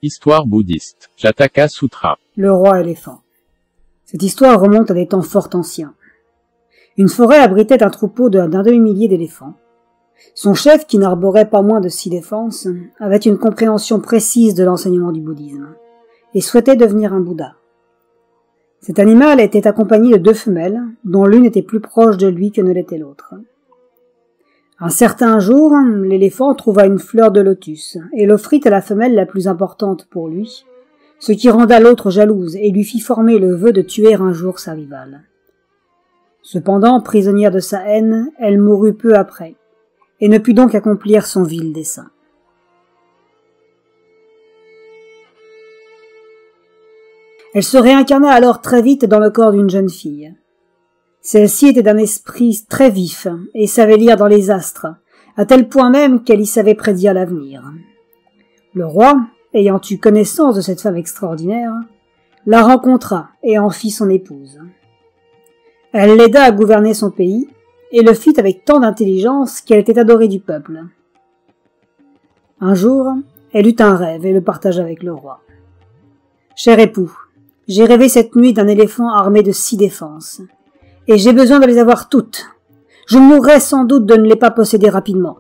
Histoire bouddhiste. Jataka Sutra. Le roi éléphant. Cette histoire remonte à des temps fort anciens. Une forêt abritait un troupeau d'un demi-millier d'éléphants. Son chef, qui n'arborait pas moins de 6 défenses, avait une compréhension précise de l'enseignement du bouddhisme, et souhaitait devenir un bouddha. Cet animal était accompagné de 2 femelles, dont l'une était plus proche de lui que ne l'était l'autre. Un certain jour, l'éléphant trouva une fleur de lotus, et l'offrit à la femelle la plus importante pour lui, ce qui renda l'autre jalouse et lui fit former le vœu de tuer un jour sa rivale. Cependant, prisonnière de sa haine, elle mourut peu après, et ne put donc accomplir son vil dessein. Elle se réincarna alors très vite dans le corps d'une jeune fille. Celle-ci était d'un esprit très vif et savait lire dans les astres, à tel point même qu'elle y savait prédire l'avenir. Le roi, ayant eu connaissance de cette femme extraordinaire, la rencontra et en fit son épouse. Elle l'aida à gouverner son pays et le fit avec tant d'intelligence qu'elle était adorée du peuple. Un jour, elle eut un rêve et le partagea avec le roi. « Cher époux, j'ai rêvé cette nuit d'un éléphant armé de 6 défenses, et j'ai besoin de les avoir toutes. Je mourrai sans doute de ne les pas posséder rapidement.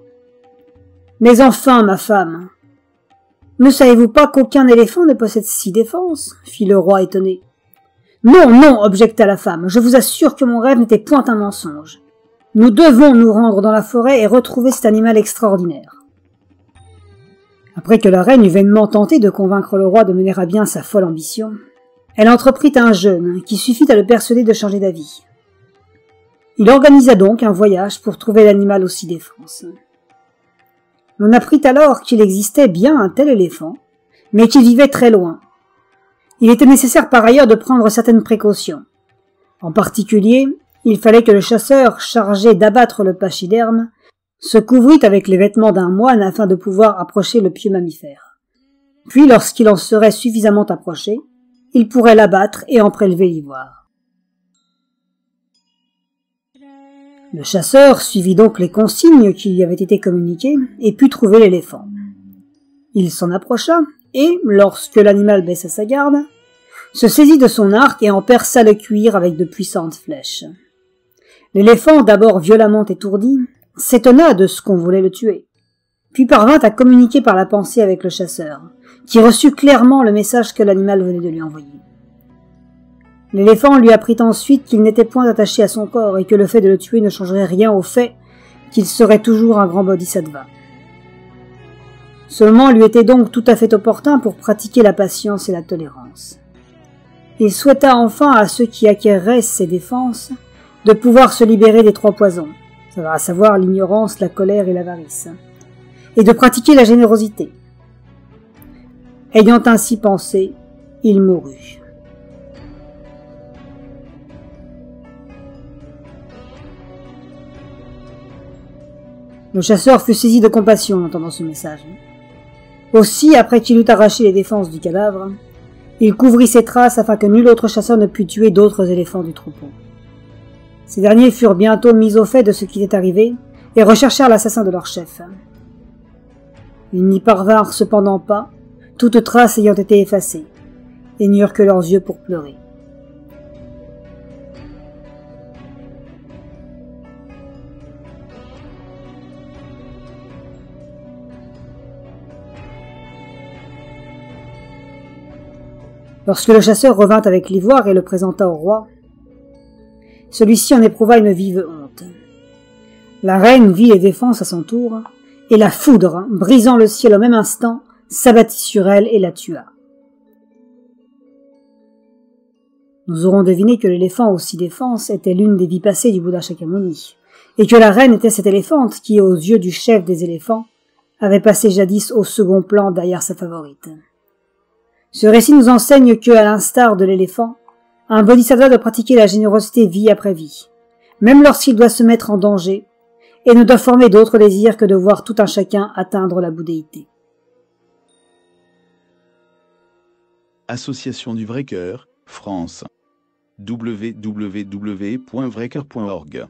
Mais enfin, ma femme, ne savez-vous pas qu'aucun éléphant ne possède 6 défenses ?» fit le roi étonné. « Non, non, objecta la femme, je vous assure que mon rêve n'était point un mensonge. Nous devons nous rendre dans la forêt et retrouver cet animal extraordinaire. » Après que la reine eut vainement tenté de convaincre le roi de mener à bien sa folle ambition, elle entreprit un jeûne qui suffit à le persuader de changer d'avis. Il organisa donc un voyage pour trouver l'animal aux 6 défenses. L'on apprit alors qu'il existait bien un tel éléphant, mais qu'il vivait très loin. Il était nécessaire par ailleurs de prendre certaines précautions. En particulier, il fallait que le chasseur, chargé d'abattre le pachyderme, se couvrît avec les vêtements d'un moine afin de pouvoir approcher le pieux mammifère. Puis, lorsqu'il en serait suffisamment approché, il pourrait l'abattre et en prélever l'ivoire. Le chasseur suivit donc les consignes qui lui avaient été communiquées et put trouver l'éléphant. Il s'en approcha et, lorsque l'animal baissa sa garde, se saisit de son arc et en perça le cuir avec de puissantes flèches. L'éléphant, d'abord violemment étourdi, s'étonna de ce qu'on voulait le tuer, puis parvint à communiquer par la pensée avec le chasseur, qui reçut clairement le message que l'animal venait de lui envoyer. L'éléphant lui apprit ensuite qu'il n'était point attaché à son corps et que le fait de le tuer ne changerait rien au fait qu'il serait toujours un grand bodhisattva. Ce moment lui était donc tout à fait opportun pour pratiquer la patience et la tolérance. Il souhaita enfin à ceux qui acquerraient ces défenses de pouvoir se libérer des 3 poisons, à savoir l'ignorance, la colère et l'avarice, et de pratiquer la générosité. Ayant ainsi pensé, il mourut. Le chasseur fut saisi de compassion en entendant ce message. Aussi, après qu'il eut arraché les défenses du cadavre, il couvrit ses traces afin que nul autre chasseur ne pût tuer d'autres éléphants du troupeau. Ces derniers furent bientôt mis au fait de ce qui était arrivé et recherchèrent l'assassin de leur chef. Ils n'y parvinrent cependant pas, toute trace ayant été effacée, et n'eurent que leurs yeux pour pleurer. Lorsque le chasseur revint avec l'ivoire et le présenta au roi, celui-ci en éprouva une vive honte. La reine vit les défenses à son tour, et la foudre, brisant le ciel au même instant, s'abattit sur elle et la tua. Nous aurons deviné que l'éléphant aux 6 défenses était l'une des vies passées du Bouddha Shakyamuni, et que la reine était cette éléphante qui, aux yeux du chef des éléphants, avait passé jadis au second plan derrière sa favorite. Ce récit nous enseigne que, à l'instar de l'éléphant, un bodhisattva doit pratiquer la générosité vie après vie, même lorsqu'il doit se mettre en danger, et ne doit former d'autres désirs que de voir tout un chacun atteindre la bouddhéité. Association du Vrai Cœur, France. www.vrecœur.org